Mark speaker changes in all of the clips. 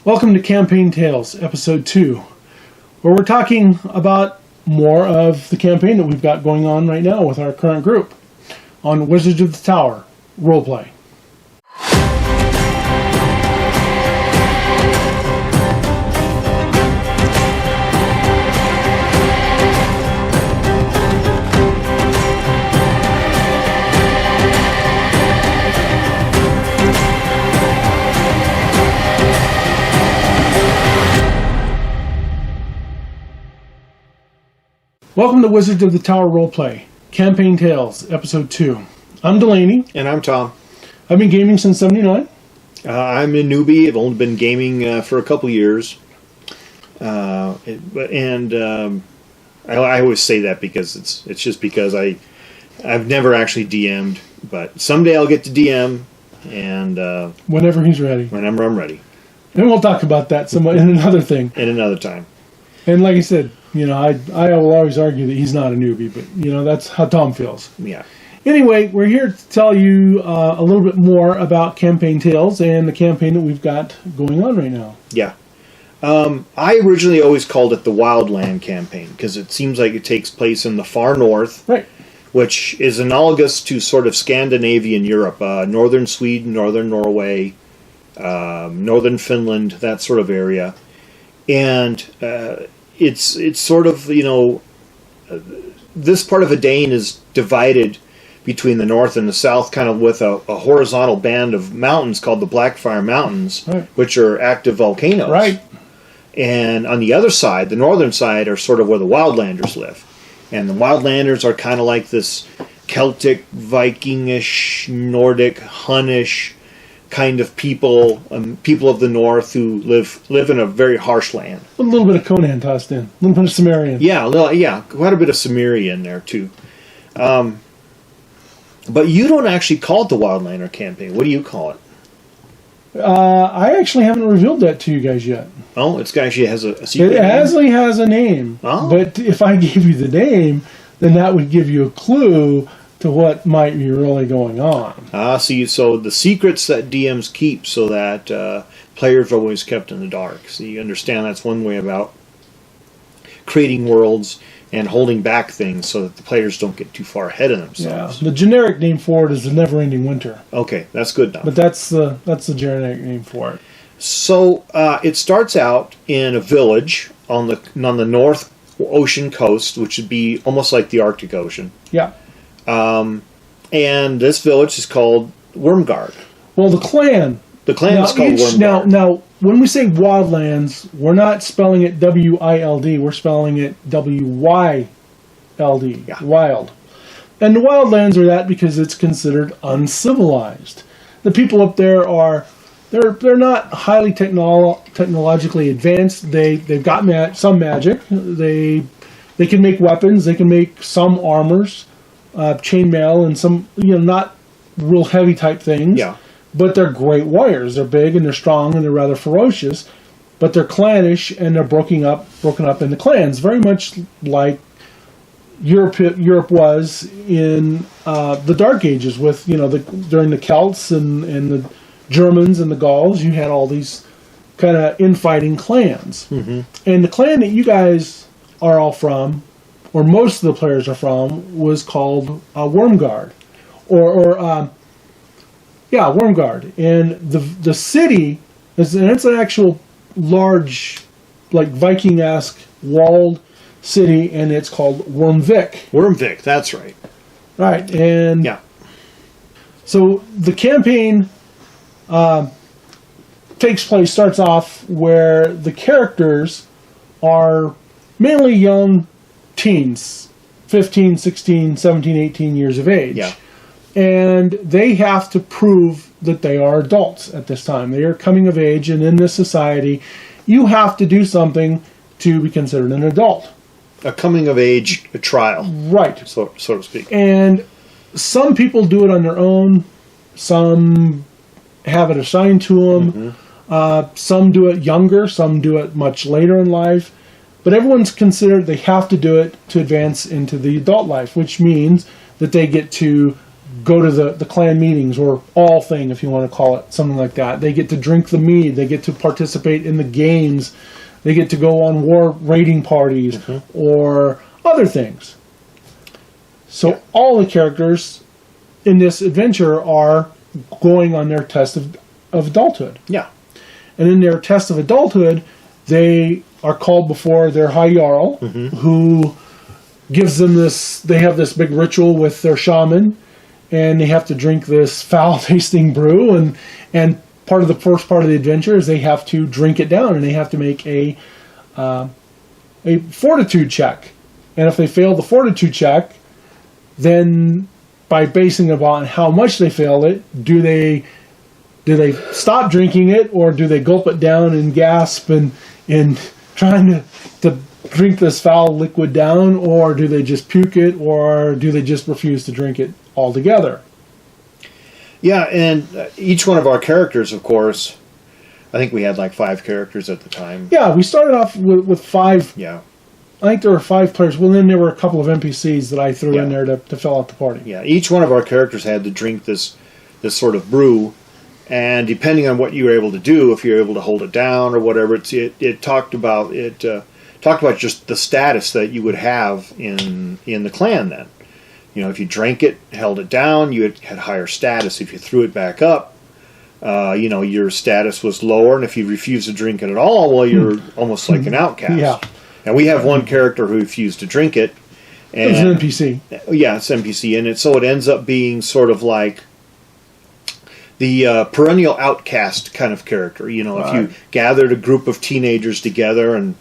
Speaker 1: Welcome to Campaign Tales, Episode 2, where we're talking about more of the campaign that we've got going on right now with our current group on Wizards of the Tower roleplay. Welcome to Wizards of the Tower Roleplay, Campaign Tales, Episode 2. I'm Delaney.
Speaker 2: And I'm Tom.
Speaker 1: I've been gaming since '79.
Speaker 2: I'm a newbie. I've only been gaming for a couple years. I always say that because it's just because I've never actually DM'd, but someday I'll get to DM, and
Speaker 1: whenever he's ready.
Speaker 2: Whenever I'm ready.
Speaker 1: And we'll talk about that in another thing.
Speaker 2: In another time.
Speaker 1: And like I said, I will always argue that he's not a newbie, but, that's how Tom feels.
Speaker 2: Yeah.
Speaker 1: Anyway, we're here to tell you a little bit more about Campaign Tales and the campaign that we've got going on right now.
Speaker 2: Yeah. I originally always called it the Wildland campaign because it seems like it takes place in the far north.
Speaker 1: Right.
Speaker 2: Which is analogous to sort of Scandinavian Europe, northern Sweden, northern Norway, northern Finland, that sort of area. And it's sort of, this part of Delaney is divided between the north and the south, kind of with a horizontal band of mountains called the Blackfire Mountains,
Speaker 1: right,
Speaker 2: which are active volcanoes.
Speaker 1: Right.
Speaker 2: And on the other side, the northern side, are sort of where the Wildlanders live. And the Wildlanders are kind of like this Celtic, Vikingish, Nordic, Hunnish kind of people, people of the north who live in a very harsh land.
Speaker 1: A little bit of Conan tossed in, a little bit of Sumerian.
Speaker 2: Yeah, quite a bit of Sumerian in there too. But you don't actually call it the Wildlander campaign. What do you call it?
Speaker 1: I actually haven't revealed that to you guys yet.
Speaker 2: Oh, it actually has a secret
Speaker 1: name?
Speaker 2: It
Speaker 1: actually has a name.
Speaker 2: Oh.
Speaker 1: But if I gave you the name, then that would give you a clue to what might be really going on.
Speaker 2: So the secrets that DMs keep so that players are always kept in the dark. So you understand that's one way about creating worlds and holding back things so that the players don't get too far ahead of themselves.
Speaker 1: Yeah, the generic name for it is the Never-Ending Winter.
Speaker 2: Okay, that's good enough.
Speaker 1: But that's the generic name for it.
Speaker 2: So it starts out in a village on the North Ocean coast, which would be almost like the Arctic Ocean.
Speaker 1: Yeah.
Speaker 2: And this village is called Wormgard.
Speaker 1: Well, the clan.
Speaker 2: The clan is called Wormgard.
Speaker 1: Now, when we say Wildlands, we're not spelling it W-I-L-D. We're spelling it W-Y-L-D.
Speaker 2: Yeah.
Speaker 1: Wild. And the Wildlands are that because it's considered uncivilized. The people up there they're not highly technologically advanced. They've got some magic. They can make weapons. They can make some armors, chainmail, and some not real heavy type things.
Speaker 2: Yeah.
Speaker 1: But they're great warriors. They're big and they're strong and they're rather ferocious. But they're clannish and they're broken up into clans, very much like Europe was in the Dark Ages with during the Celts and the Germans and the Gauls. You had all these kind of infighting clans.
Speaker 2: Mm-hmm.
Speaker 1: And the clan that you guys are all from, or most of the players are from, was called Wormgard, Wormgard. And the city it's an actual large, like Viking-esque walled city, and it's called Wormvik.
Speaker 2: Wormvik, that's right.
Speaker 1: Right, and
Speaker 2: yeah.
Speaker 1: So the campaign starts off where the characters are mainly young teens, 15, 16, 17, 18 years of age.
Speaker 2: Yeah.
Speaker 1: And they have to prove that they are adults at this time. They are coming of age, and in this society, you have to do something to be considered an adult.
Speaker 2: A coming of age trial.
Speaker 1: Right.
Speaker 2: So to speak.
Speaker 1: And some people do it on their own. Some have it assigned to them. Mm-hmm. Some do it younger. Some do it much later in life. But everyone's considered they have to do it to advance into the adult life, which means that they get to go to the clan meetings, or all thing, if you want to call it, something like that. They get to drink the mead. They get to participate in the games. They get to go on war raiding parties or other things. So all the characters in this adventure are going on their test of adulthood.
Speaker 2: Yeah.
Speaker 1: And in their test of adulthood, they are called before their High Jarl, who gives them this. They have this big ritual with their shaman, and they have to drink this foul-tasting brew. And part of the first part of the adventure is they have to drink it down, and they have to make a fortitude check. And if they fail the fortitude check, then by basing it on how much they fail it, do they stop drinking it, or do they gulp it down and gasp and trying to drink this foul liquid down, or do they just puke it, or do they just refuse to drink it altogether?
Speaker 2: Yeah, and each one of our characters, of course, I think we had like 5 characters at the time.
Speaker 1: Yeah, we started off with 5.
Speaker 2: Yeah.
Speaker 1: I think there were 5 players. Well, then there were a couple of NPCs that I threw in there to fill out the party.
Speaker 2: Yeah, each one of our characters had to drink this sort of brew, and depending on what you were able to do, if you were able to hold it down or whatever, it talked about just the status that you would have in the clan then. You know, if you drank it, held it down, you had higher status. If you threw it back up, your status was lower, and if you refused to drink it at all, well, you're almost like an outcast.
Speaker 1: Yeah.
Speaker 2: And we have one character who refused to drink it. And,
Speaker 1: it's an NPC.
Speaker 2: Yeah, it's NPC, and so it ends up being sort of like the perennial outcast kind of character. You know, if you gathered a group of teenagers together and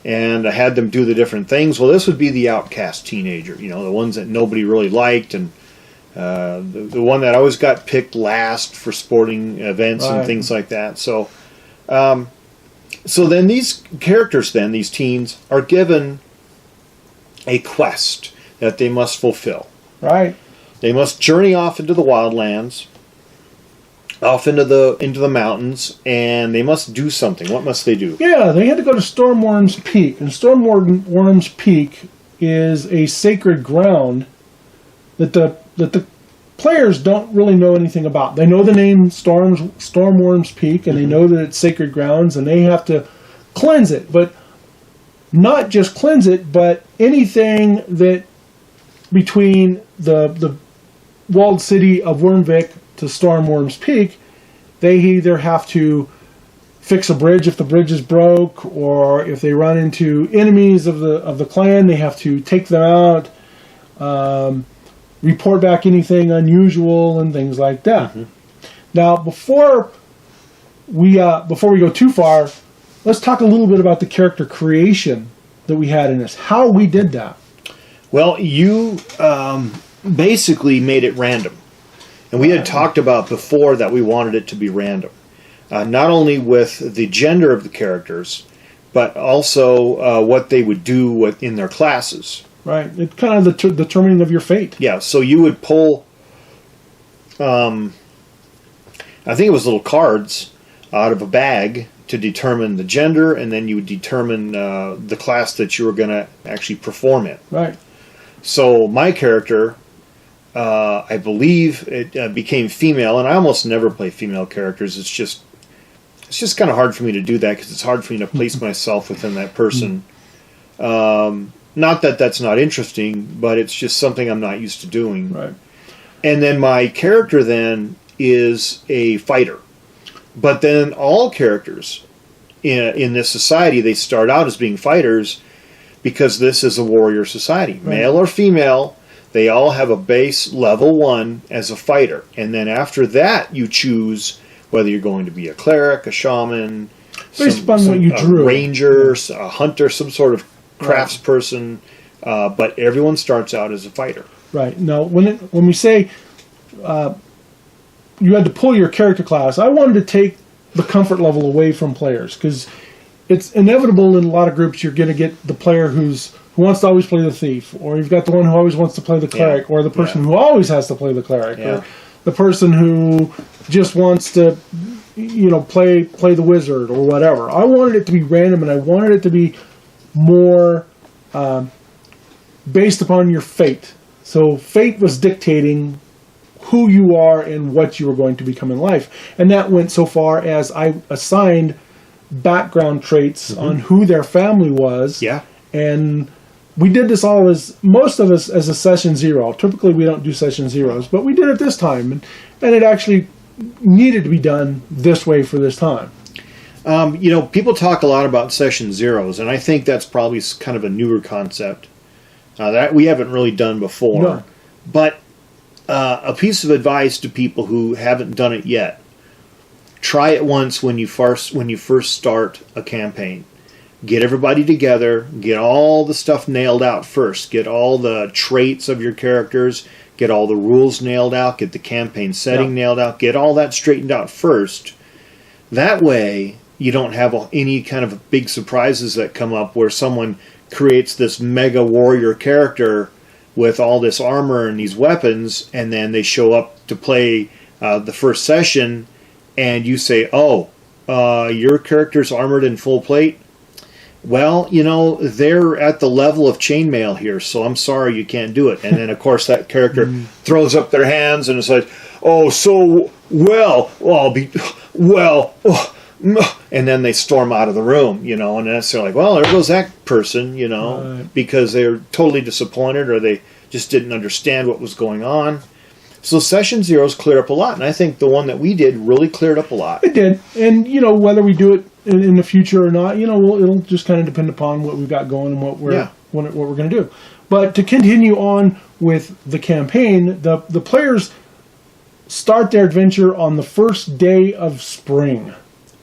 Speaker 2: had them do the different things, well, this would be the outcast teenager. You know, the ones that nobody really liked, and the one that always got picked last for sporting events and things like that. So, so then these characters, these teens, are given a quest that they must fulfill.
Speaker 1: Right.
Speaker 2: They must journey off into the wildlands, off into the mountains, and they must do something. What must they do?
Speaker 1: Yeah, they had to go to Stormworm's Peak, and Stormworm's Peak is a sacred ground that the players don't really know anything about. They know the name Stormworm's Peak, and they know that it's sacred grounds, and they have to cleanse it. But not just cleanse it, but anything that between the walled city of Wormvik to Stormworm's Peak, they either have to fix a bridge if the bridge is broke, or if they run into enemies of the clan, they have to take them out, report back anything unusual and things like that. Now, before we go too far, let's talk a little bit about the character creation that we had in this. How we did that.
Speaker 2: Well, you basically made it random. And we had talked about before that we wanted it to be random. Not only with the gender of the characters, but also what they would do in their classes.
Speaker 1: Right. It's kind of the determining of your fate.
Speaker 2: Yeah, so you would pull, I think it was little cards out of a bag to determine the gender, and then you would determine the class that you were going to actually perform in.
Speaker 1: Right.
Speaker 2: So my character, I believe it became female, and I almost never play female characters. It's just kind of hard for me to do that because it's hard for me to place myself within that person. Not that that's not interesting, but it's just something I'm not used to doing.
Speaker 1: Right.
Speaker 2: And then my character then is a fighter. But then all characters in this society, they start out as being fighters because this is a warrior society. Right. Male or female, they all have a base level 1 as a fighter. And then after that, you choose whether you're going to be a cleric, a shaman,
Speaker 1: based upon what you drew,
Speaker 2: a ranger, a hunter, some sort of craftsperson. But everyone starts out as a fighter. Right.
Speaker 1: Now, when we say you had to pull your character class, I wanted to take the comfort level away from players, because it's inevitable in a lot of groups you're going to get the player who wants to always play the thief, or you've got the one who always wants to play the cleric, or the person who always has to play the cleric, or the person who just wants to, play the wizard or whatever. I wanted it to be random, and I wanted it to be more based upon your fate. So fate was dictating who you are and what you are going to become in life. And that went so far as I assigned background traits on who their family was.
Speaker 2: Yeah.
Speaker 1: And we did this all most of us as a session 0. Typically we don't do session 0s, but we did it this time. And it actually needed to be done this way for this time.
Speaker 2: People talk a lot about session 0s, and I think that's probably kind of a newer concept that we haven't really done before.
Speaker 1: No.
Speaker 2: But a piece of advice to people who haven't done it yet: try it once when you first start a campaign. Get everybody together, get all the stuff nailed out first, get all the traits of your characters, get all the rules nailed out, get the campaign setting nailed out, get all that straightened out first. That way, you don't have any kind of big surprises that come up where someone creates this mega warrior character with all this armor and these weapons, and then they show up to play the first session, and you say, your character's armored in full plate? Well, they're at the level of chainmail here, so I'm sorry you can't do it. And then, of course, that character throws up their hands and it's like, and then they storm out of the room, and then they're like, well, there goes that person, because they're totally disappointed or they just didn't understand what was going on. So session 0s cleared up a lot, and I think the one that we did really cleared up a lot.
Speaker 1: It did, and whether we do it in the future or not, it'll just kind of depend upon what we've got going and what we're going to do. But to continue on with the campaign, the players start their adventure on the first day of spring,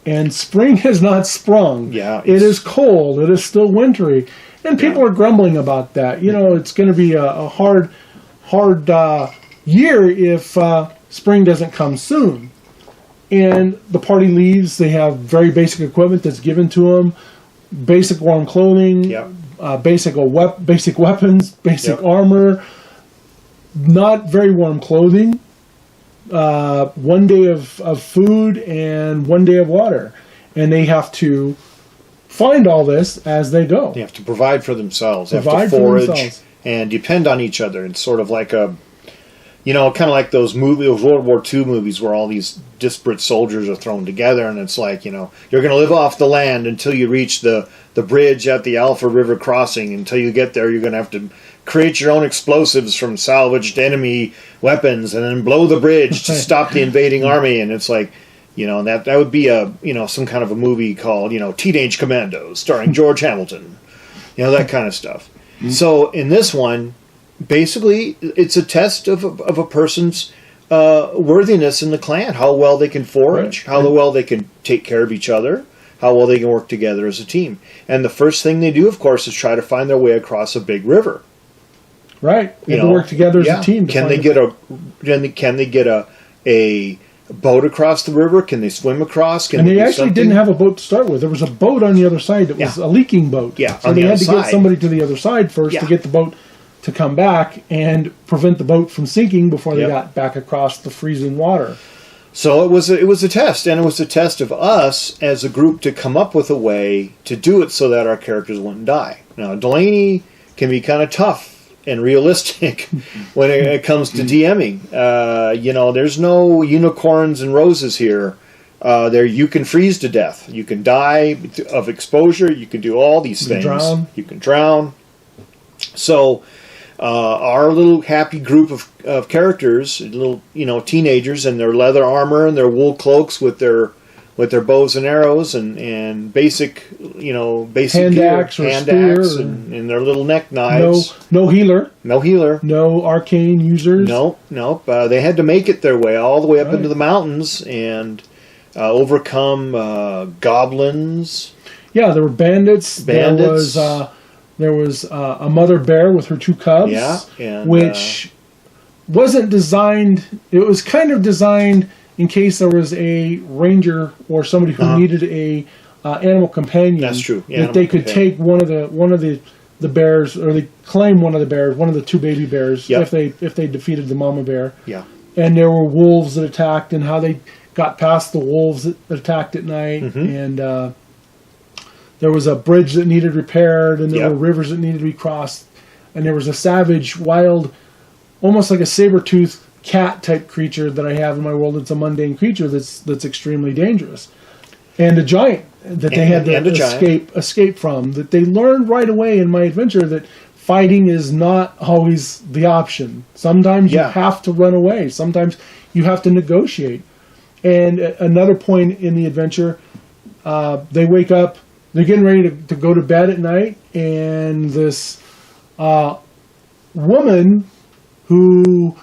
Speaker 1: and spring has not sprung.
Speaker 2: Yeah,
Speaker 1: it is cold. It is still wintry, and people are grumbling about that. It's going to be a hard year if spring doesn't come soon. And the party leaves. They have very basic equipment that's given to them, basic warm clothing, basic weapons, basic armor, not very warm clothing, 1 day of food, and 1 day of water. And they have to find all this as they go.
Speaker 2: They have to provide for themselves. They have to forage and depend on each other. It's sort of like kind of like those World War II movies where all these disparate soldiers are thrown together, and it's like, you're going to live off the land until you reach the bridge at the Alpha River crossing. Until you get there, you're going to have to create your own explosives from salvaged enemy weapons and then blow the bridge to stop the invading army. And it's like, that would be some kind of a movie called, Teenage Commandos, starring George Hamilton, that kind of stuff. Mm-hmm. So in this one, basically, it's a test of a person's worthiness in the clan, how well they can forage, how well they can take care of each other, how well they can work together as a team. And the first thing they do, of course, is try to find their way across a big river.
Speaker 1: Right. They have to work together as a team.
Speaker 2: Can they get a boat across the river? Can they swim across?
Speaker 1: And they actually didn't have a boat to start with. There was a boat on the other side that was a leaking boat.
Speaker 2: Yeah,
Speaker 1: so they had to get somebody to the other side first to get the boat to come back and prevent the boat from sinking before they got back across the freezing water.
Speaker 2: So it was a test, and it was a test of us as a group to come up with a way to do it so that our characters wouldn't die. Now, Delaney can be kind of tough and realistic when it comes to DMing. There's no unicorns and roses here. You can freeze to death. You can die of exposure. You can do all these things. You can drown. So our little happy group of characters, little teenagers in their leather armor and their wool cloaks with their bows and arrows and basic
Speaker 1: hand
Speaker 2: gear,
Speaker 1: axe
Speaker 2: and their little neck knives.
Speaker 1: No healer.
Speaker 2: No
Speaker 1: arcane users.
Speaker 2: Nope. They had to make it their way all the way up into the mountains and overcome goblins.
Speaker 1: Yeah, there were bandits. There was a mother bear with her 2 cubs, which wasn't designed. It was kind of designed in case there was a ranger or somebody who needed a animal companion.
Speaker 2: That's true.
Speaker 1: That they could take one of the bears, or they claim one of the bears, one of the 2 baby bears, if they defeated the mama bear.
Speaker 2: Yeah.
Speaker 1: And there were wolves that attacked, and how they got past the wolves that attacked at night, and. There was a bridge that needed repaired, and there were rivers that needed to be crossed. And there was a savage, wild, almost like a saber-tooth cat type creature that I have in my world. It's a mundane creature that's extremely dangerous, and a giant that they had to escape from. That they learned right away in my adventure that fighting is not always the option. Sometimes you have to run away. Sometimes you have to negotiate. And another point in the adventure, they wake up, they're getting ready to go to bed at night, and this woman who,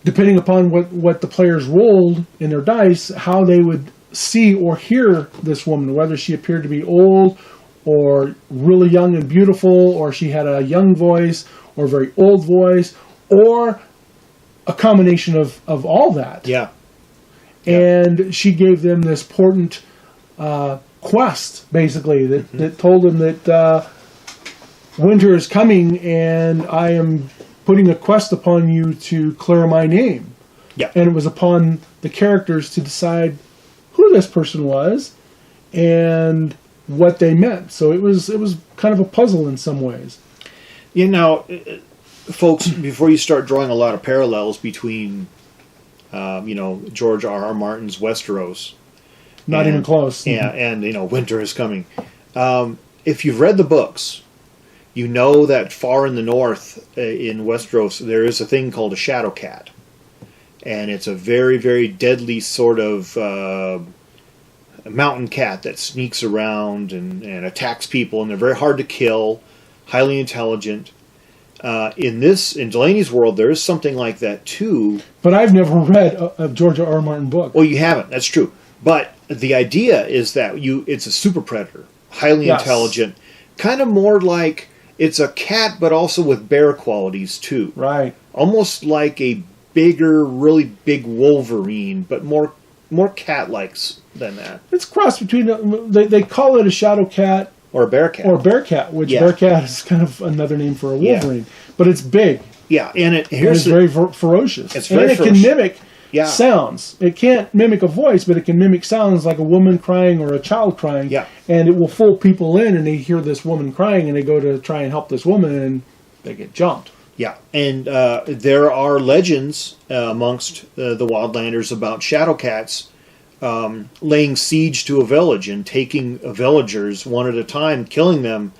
Speaker 1: depending upon what the players rolled in their dice, how they would see or hear this woman, whether she appeared to be old or really young and beautiful, or she had a young voice or a very old voice, or a combination of all that.
Speaker 2: Yeah.
Speaker 1: And she gave them this important quest, basically, that told them that winter is coming, and I am putting a quest upon you to clear my name.
Speaker 2: Yeah.
Speaker 1: And it was upon the characters to decide who this person was and what they meant. So it was kind of a puzzle in some ways.
Speaker 2: You know, folks, before you start drawing a lot of parallels between George R.R. Martin's Westeros.
Speaker 1: Not even close.
Speaker 2: And winter is coming. If you've read the books, you know that far in the north in Westeros, there is a thing called a shadow cat. And it's a very, very deadly sort of mountain cat that sneaks around and attacks people. And they're very hard to kill, highly intelligent. In Delaney's world, there is something like that too.
Speaker 1: But I've never read a George R.R. Martin book.
Speaker 2: Well, you haven't. That's true. But the idea is that it's a super predator, highly intelligent, kind of more like it's a cat, but also with bear qualities too.
Speaker 1: Right.
Speaker 2: Almost like a bigger, really big Wolverine, but more cat-like than that.
Speaker 1: It's crossed between. They call it a shadow cat.
Speaker 2: Or a bear cat.
Speaker 1: Or a bear cat, which bear cat is kind of another name for a Wolverine. Yeah. But it's big.
Speaker 2: Yeah, and
Speaker 1: it's very ferocious.
Speaker 2: It's very ferocious.
Speaker 1: It can mimic sounds. It can't mimic a voice, but it can mimic sounds like a woman crying or a child crying.
Speaker 2: Yeah.
Speaker 1: And it will fool people in, and they hear this woman crying, and they go to try and help this woman, and they get jumped.
Speaker 2: Yeah, and there are legends amongst the Wildlanders about shadow cats laying siege to a village and taking villagers one at a time, killing them.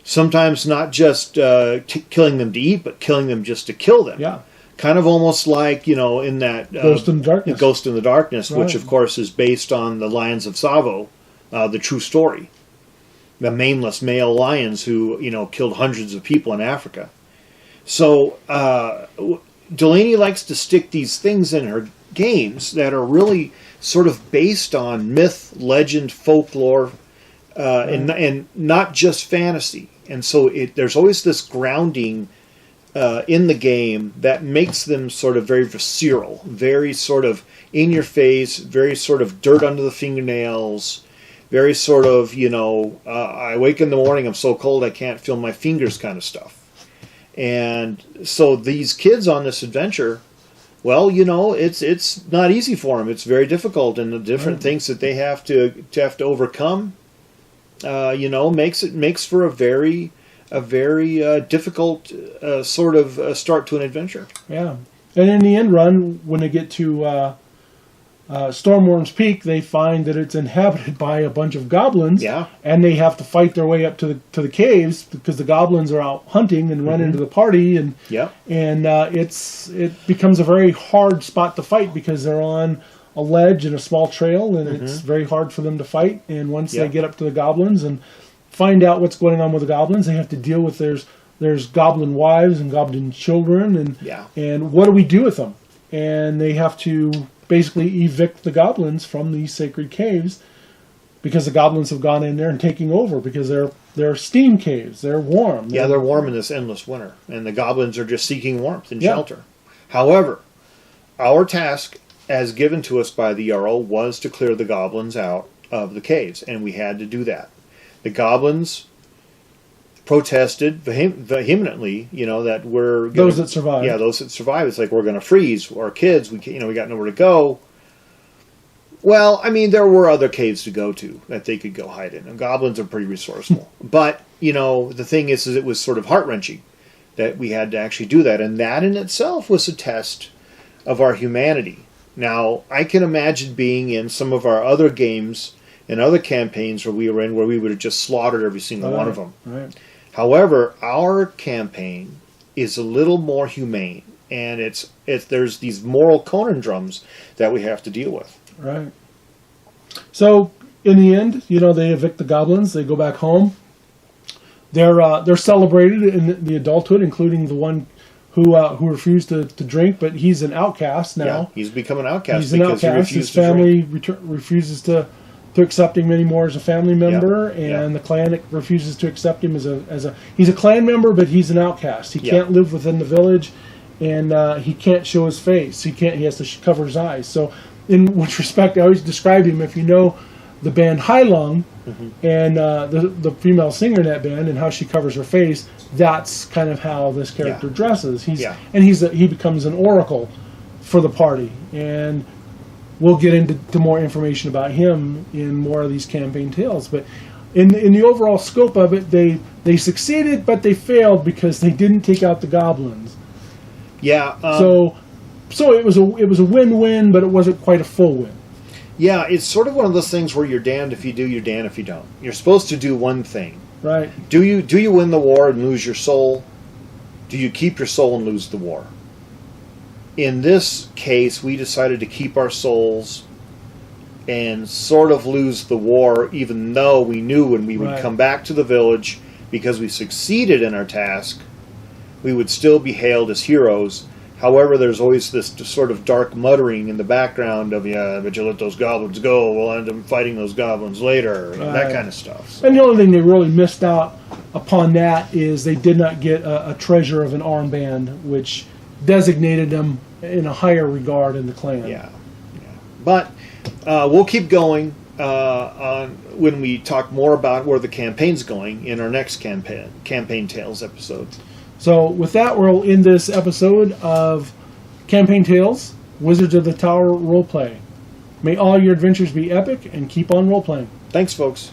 Speaker 2: Sometimes not just killing them to eat, but killing them just to kill them.
Speaker 1: Yeah.
Speaker 2: Kind of almost like, in that
Speaker 1: Ghost in the Darkness.
Speaker 2: Ghost in the Darkness, right. Which of course is based on the Lions of Tsavo, the true story. The maneless male lions who, killed hundreds of people in Africa. So Delaney likes to stick these things in her games that are really sort of based on myth, legend, folklore, and not just fantasy. And so there's always this grounding in the game that makes them sort of very visceral, very sort of in your face, very sort of dirt under the fingernails, very sort of, I wake in the morning, I'm so cold I can't feel my fingers kind of stuff. And so these kids on this adventure, well, it's not easy for them. It's very difficult, and the different things that they have to overcome, makes for a very difficult sort of start to an adventure.
Speaker 1: Yeah, and in the end run, when they get to Stormworm's Peak, they find that it's inhabited by a bunch of goblins.
Speaker 2: Yeah.
Speaker 1: And they have to fight their way up to the caves because the goblins are out hunting and run into the party, and it becomes a very hard spot to fight because they're on a ledge and a small trail, and it's very hard for them to fight. And once they get up to the goblins and find out what's going on with the goblins, they have to deal with there's goblin wives and goblin children, and what do we do with them? And they have to basically evict the goblins from these sacred caves because the goblins have gone in there and taking over because they're steam caves. They're warm.
Speaker 2: They're warm in this endless winter, and the goblins are just seeking warmth and shelter. However, our task, as given to us by the Jarl, was to clear the goblins out of the caves, and we had to do that. The goblins protested vehemently, that we're
Speaker 1: those that survive.
Speaker 2: Yeah, those that survive. It's like we're going to freeze our kids. We got nowhere to go. Well, I mean, there were other caves to go to that they could go hide in. And goblins are pretty resourceful. But the thing is it was sort of heart wrenching that we had to actually do that. And that in itself was a test of our humanity. Now, I can imagine being in some of our other games and other campaigns where we were in, where we would have just slaughtered every single one of them.
Speaker 1: Right.
Speaker 2: However, our campaign is a little more humane, and there's these moral conundrums that we have to deal with.
Speaker 1: Right. So, in the end, they evict the goblins. They go back home. They're celebrated in the adulthood, including the one who refused to drink, but he's an outcast now.
Speaker 2: Yeah, he's become an outcast.
Speaker 1: He's an outcast. His family refuses to accept him anymore as a family member, and the clan refuses to accept him as a. He's a clan member, but he's an outcast. He can't live within the village, and he can't show his face. He has to cover his eyes. So, in which respect, I always describe him. If you know the band High Lung and the female singer in that band and how she covers her face, that's kind of how this character dresses. He becomes an oracle for the party, and we'll get into more information about him in more of these campaign tales. But in the overall scope of it, they succeeded, but they failed because they didn't take out the goblins.
Speaker 2: Yeah.
Speaker 1: So it was a win-win, but it wasn't quite a full win.
Speaker 2: Yeah, it's sort of one of those things where you're damned if you do, you're damned if you don't. You're supposed to do one thing.
Speaker 1: Right.
Speaker 2: Do you win the war and lose your soul? Do you keep your soul and lose the war? In this case, we decided to keep our souls and sort of lose the war, even though we knew when we would come back to the village, because we succeeded in our task, we would still be hailed as heroes. However, there's always this sort of dark muttering in the background of, but you let those goblins go, we'll end up fighting those goblins later, that kind of stuff. So.
Speaker 1: And the only thing they really missed out upon that is they did not get a treasure of an armband, which designated them in a higher regard in the clan.
Speaker 2: Yeah. But we'll keep going on when we talk more about where the campaign's going in our next Campaign Tales episode.
Speaker 1: So with that, we'll end this episode of Campaign Tales, Wizards of the Tower Roleplay. May all your adventures be epic, and keep on role-playing.
Speaker 2: Thanks, folks.